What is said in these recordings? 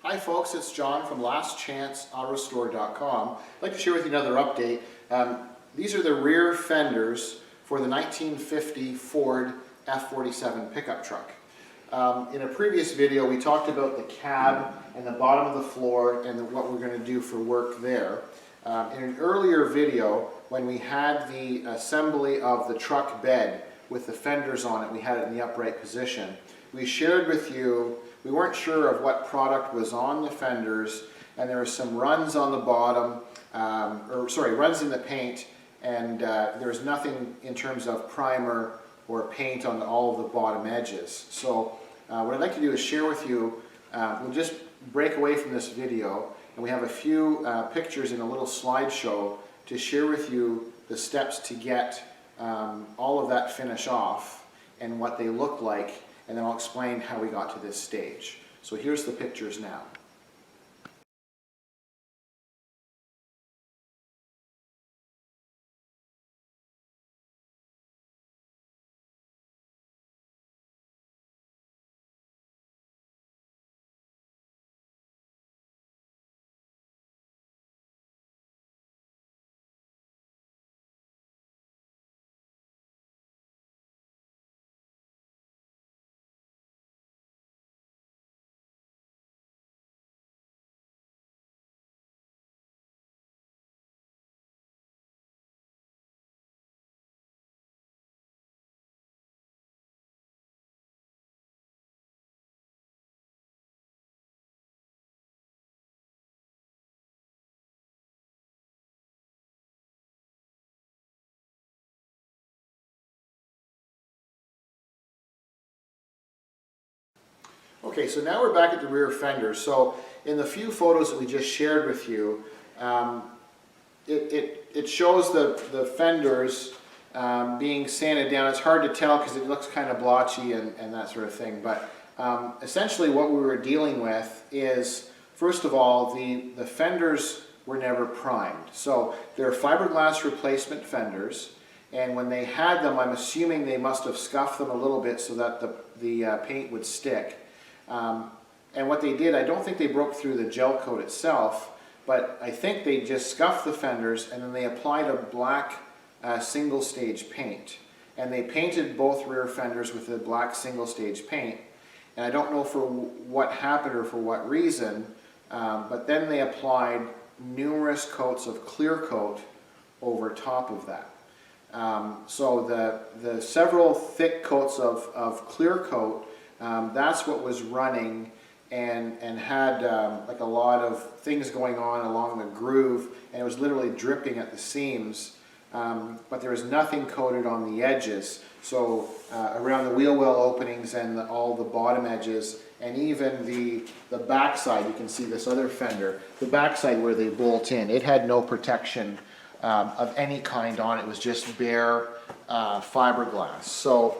Hi folks, it's John from lastchanceautorestore.com. I'd like to share with you another update. These are the rear fenders for the 1950 Ford F47 pickup truck. In a previous video we talked about the cab and the bottom of the floor and what we're going to do for work there. In an earlier video, when we had the assembly of the truck bed with the fenders on it, we had it in the upright position. We shared with you, we weren't sure of what product was on the fenders, and there were some runs on the bottom, runs in the paint, and there was nothing in terms of primer or paint on all of the bottom edges. So what I'd like to do is share with you, we'll just break away from this video, and we have a few pictures in a little slideshow to share with you the steps to get all of that finish off and what they look like, and then I'll explain how we got to this stage. So here's the pictures now. Okay, so now we're back at the rear fenders. So in the few photos that we just shared with you, it shows the fenders being sanded down. It's hard to tell because it looks kind of blotchy and that sort of thing. But essentially what we were dealing with is, first of all, the fenders were never primed. So they're fiberglass replacement fenders. And when they had them, I'm assuming they must have scuffed them a little bit so that the paint would stick. And what they did, I don't think they broke through the gel coat itself, but I think they just scuffed the fenders and then they applied a black single stage paint. And they painted both rear fenders with the black single stage paint. And I don't know for what happened or for what reason, but then they applied numerous coats of clear coat over top of that. So the several thick coats of clear coat, that's what was running and had like a lot of things going on along the groove, and it was literally dripping at the seams, but there was nothing coated on the edges. So around the wheel well openings and all the bottom edges, and even the backside, you can see this other fender, the backside where they bolt in, it had no protection of any kind on it. It was just bare fiberglass. So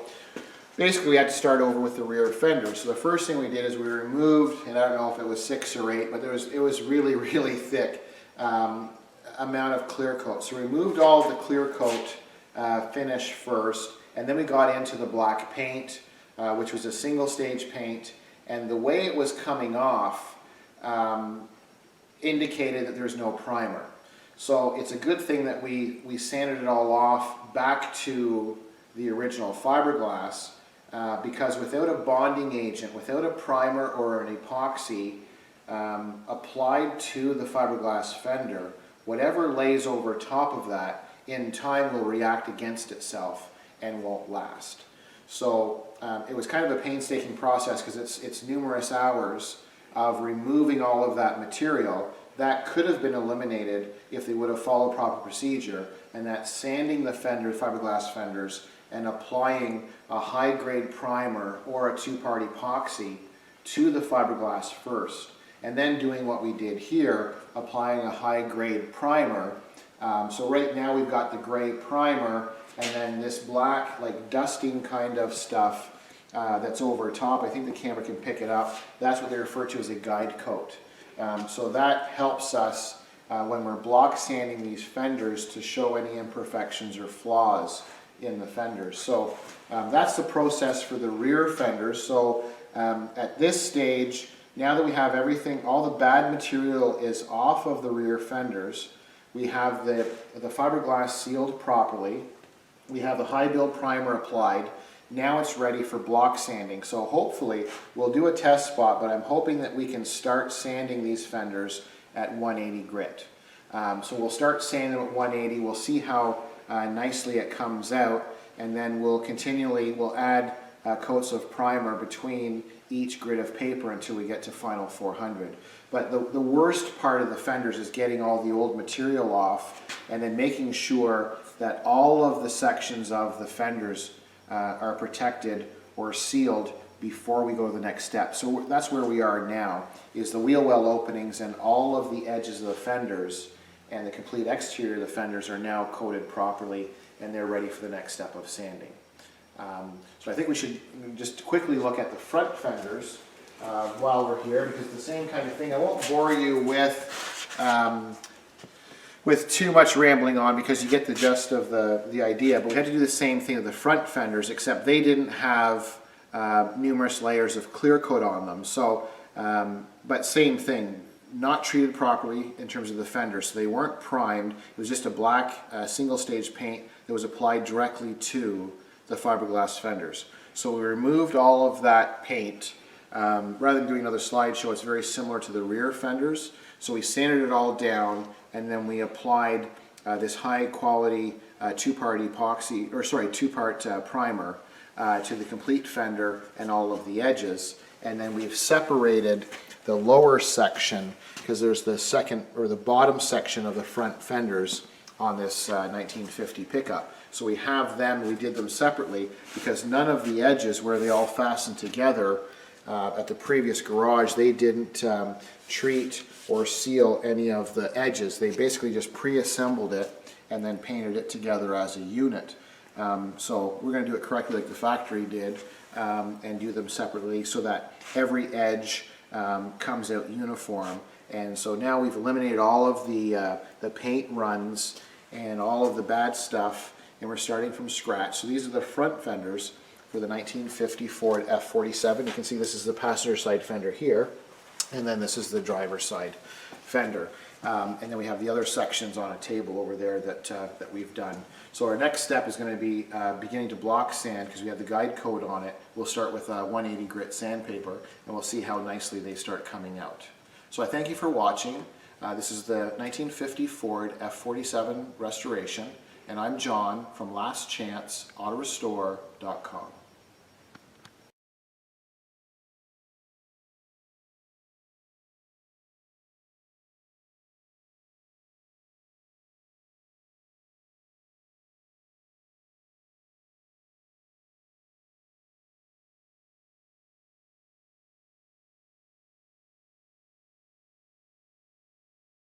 basically we had to start over with the rear fender. So the first thing we did is we removed, and I don't know if it was 6 or 8, but it was really, really thick amount of clear coat. So we removed all of the clear coat finish first, and then we got into the black paint, which was a single stage paint, and the way it was coming off indicated that there's no primer. So it's a good thing that we sanded it all off back to the original fiberglass, because without a bonding agent, without a primer or an epoxy applied to the fiberglass fender, whatever lays over top of that in time will react against itself and won't last. So it was kind of a painstaking process because it's numerous hours of removing all of that material that could have been eliminated if they would have followed proper procedure, and that's sanding the fiberglass fenders and applying a high-grade primer or a two-part epoxy to the fiberglass first, and then doing what we did here, applying a high-grade primer. So right now we've got the gray primer and then this black, like dusting kind of stuff that's over top. I think the camera can pick it up. That's what they refer to as a guide coat. So that helps us when we're block sanding these fenders to show any imperfections or flaws in the fenders. So that's the process for the rear fenders. So at this stage now that we have everything, all the bad material is off of the rear fenders, we have the fiberglass sealed properly, we have the high build primer applied, now it's ready for block sanding. So hopefully, we'll do a test spot, but I'm hoping that we can start sanding these fenders at 180 grit. So we'll start sanding at 180, we'll see how nicely it comes out, and then we'll add coats of primer between each grit of paper until we get to final 400. But the worst part of the fenders is getting all the old material off and then making sure that all of the sections of the fenders are protected or sealed before we go to the next step. So that's where we are now, is the wheel well openings and all of the edges of the fenders and the complete exterior of the fenders are now coated properly and they're ready for the next step of sanding. So I think we should just quickly look at the front fenders while we're here, because the same kind of thing. I won't bore you with too much rambling on, because you get the gist of the idea, but we had to do the same thing with the front fenders, except they didn't have numerous layers of clear coat on them. So, but same thing, not treated properly in terms of the fenders, so they weren't primed. It was just a black single stage paint that was applied directly to the fiberglass fenders. So we removed all of that paint. Rather than doing another slideshow, it's very similar to the rear fenders. So we sanded it all down, and then we applied this high quality two-part primer to the complete fender and all of the edges. And then we've separated the lower section, because there's the bottom section of the front fenders on this 1950 pickup. So we did them separately, because none of the edges where they all fastened together at the previous garage, they didn't treat or seal any of the edges. They basically just pre-assembled it and then painted it together as a unit. So we're going to do it correctly like the factory did, and do them separately so that every edge comes out uniform. And so now we've eliminated all of the paint runs and all of the bad stuff, and we're starting from scratch. So these are the front fenders for the 1950 Ford F47. You can see this is the passenger side fender here, and then this is the driver's side fender. And then we have the other sections on a table over there that we've done. So our next step is going to be beginning to block sand, because we have the guide coat on it. We'll start with 180 grit sandpaper, and we'll see how nicely they start coming out. So I thank you for watching. This is the 1950 Ford F47 restoration, and I'm John from lastchanceautorestore.com.